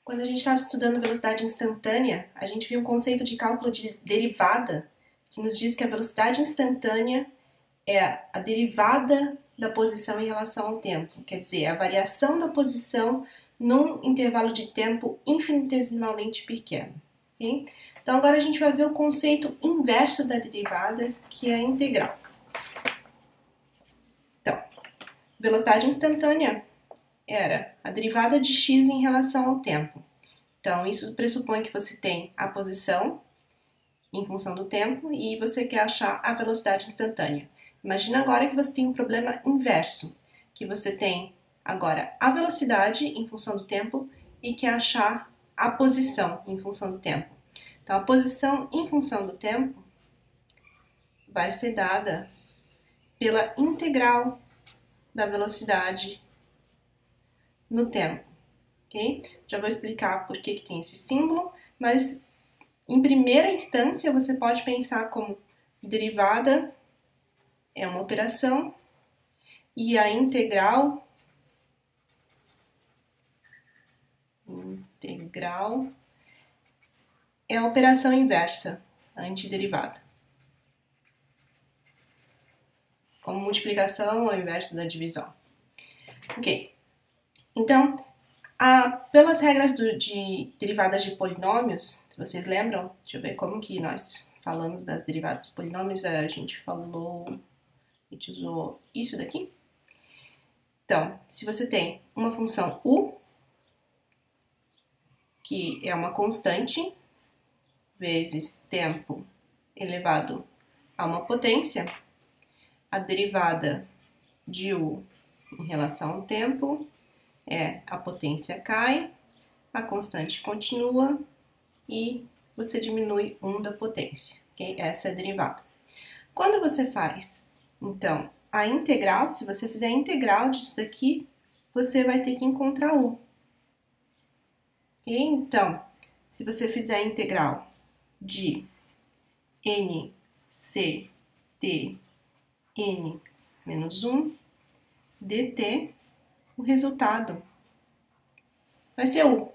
Quando a gente estava estudando velocidade instantânea, a gente viu um conceito de cálculo de derivada que nos diz que a velocidade instantânea é a derivada da posição em relação ao tempo, quer dizer, a variação da posição num intervalo de tempo infinitesimalmente pequeno. Okay? Então agora a gente vai ver o conceito inverso da derivada, que é a integral. Então, velocidade instantânea era a derivada de x em relação ao tempo. Então, isso pressupõe que você tem a posição em função do tempo e você quer achar a velocidade instantânea. Imagina agora que você tem um problema inverso, que você tem agora a velocidade em função do tempo e quer achar a posição em função do tempo. Então, a posição em função do tempo vai ser dada pela integral da velocidade no tempo. Okay? Já vou explicar por que tem esse símbolo, mas em primeira instância você pode pensar como derivada é uma operação e a integral é a operação inversa, a antiderivada. Como multiplicação ao inverso da divisão. Ok, então, pelas regras de derivadas de polinômios, se vocês lembram, deixa eu ver como que nós falamos das derivadas dos polinômios, a gente usou isso daqui. Então, se você tem uma função u, que é uma constante, vezes tempo elevado a uma potência, a derivada de u em relação ao tempo é a potência cai, a constante continua e você diminui 1 da potência. Okay? Essa é a derivada. Quando você faz, então, a integral, se você fizer a integral disso daqui, você vai ter que encontrar u. Okay? Então, se você fizer a integral de n, c, t, n menos 1, dt, o resultado vai ser u.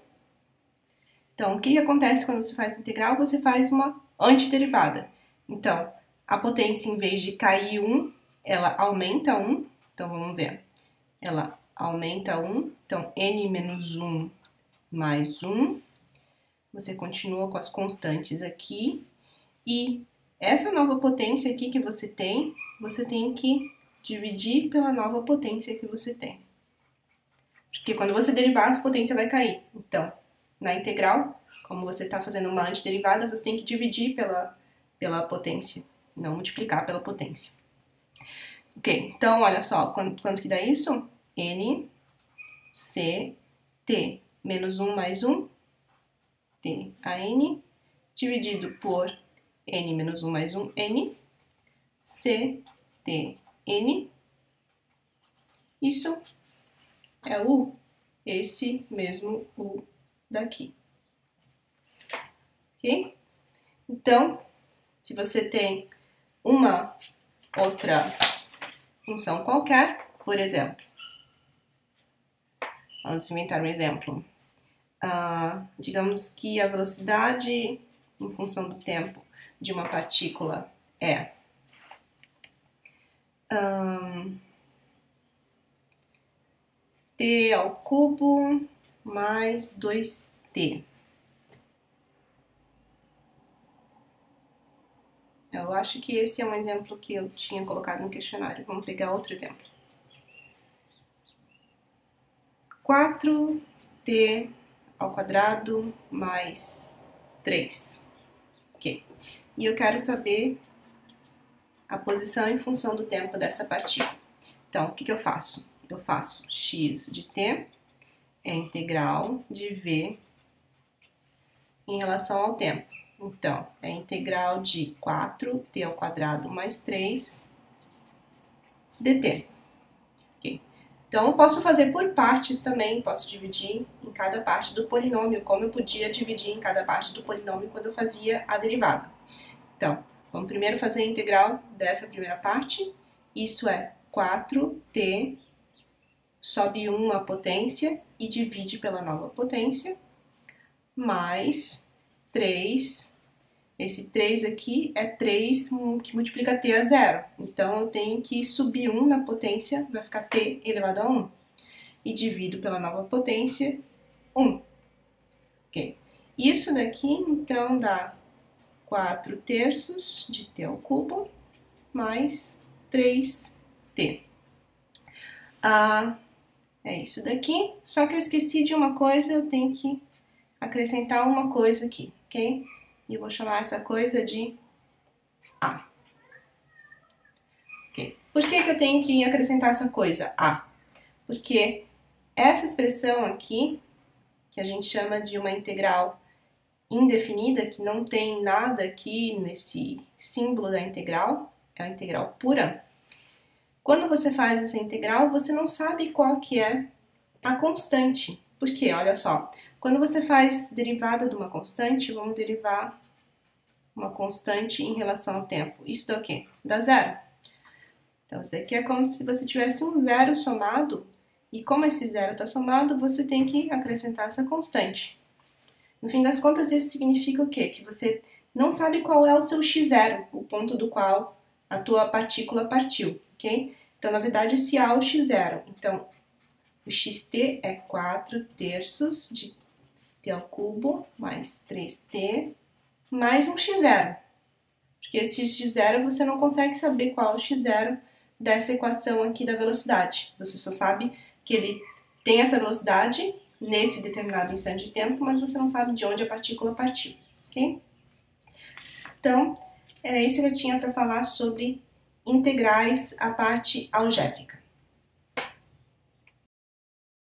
Então, o que acontece quando você faz a integral? Você faz uma antiderivada. Então, a potência, em vez de cair 1, ela aumenta 1. Então, vamos ver. Ela aumenta 1. Então, n menos 1 mais 1. Você continua com as constantes aqui. E essa nova potência aqui que você tem que dividir pela nova potência que você tem. Porque quando você derivar, a potência vai cair. Então, na integral, como você está fazendo uma antiderivada, você tem que dividir pela potência, não multiplicar pela potência. Ok, então olha só, quanto que dá isso? N, C, T, menos 1 mais 1, T a N, dividido por N menos 1 mais 1, N, C, T, N. Isso é o esse mesmo u daqui. Ok? Então, se você tem uma outra função qualquer, por exemplo, vamos inventar um exemplo. Digamos que a velocidade em função do tempo de uma partícula é t ao cubo mais 2t. Eu acho que esse é um exemplo que eu tinha colocado no questionário. Vamos pegar outro exemplo. 4t ao quadrado mais 3. Ok. E eu quero saber a posição em função do tempo dessa partícula. Então, o que eu faço? Eu faço x de t é integral de v em relação ao tempo. Então, é integral de 4t ao quadrado mais 3 dt. Okay. Então, eu posso fazer por partes também, posso dividir em cada parte do polinômio, como eu podia dividir em cada parte do polinômio quando eu fazia a derivada. Então, vamos primeiro fazer a integral dessa primeira parte, isso é 4t, sobe 1 a potência e divide pela nova potência, mais 3. Esse 3 aqui é 3 que multiplica t a 0. Então, eu tenho que subir 1 na potência, vai ficar t elevado a 1. E divido pela nova potência, 1. Ok? Isso daqui, então, dá 4 terços de t ao cubo mais 3t. É isso daqui, só que eu esqueci de uma coisa, eu tenho que acrescentar uma coisa aqui, ok? E eu vou chamar essa coisa de A. Okay. Por que eu tenho que acrescentar essa coisa A? Porque essa expressão aqui, que a gente chama de uma integral indefinida, que não tem nada aqui nesse símbolo da integral, é uma integral pura. Quando você faz essa integral, você não sabe qual que é a constante. Por quê? Olha só, quando você faz derivada de uma constante, vamos derivar uma constante em relação ao tempo. Isso dá o quê? Dá zero. Então, isso aqui é como se você tivesse um zero somado, e como esse zero está somado, você tem que acrescentar essa constante. No fim das contas, isso significa o quê? Que você não sabe qual é o seu x0, o ponto do qual a tua partícula partiu, ok? Então, na verdade, esse A é o x0. Então, o xt é 4 terços de t ao cubo mais 3t mais um x0. Porque esse x0 você não consegue saber qual é o x0 dessa equação aqui da velocidade. Você só sabe que ele tem essa velocidade nesse determinado instante de tempo, mas você não sabe de onde a partícula partiu, ok? Então, era isso que eu tinha para falar sobre integrais, a parte algébrica.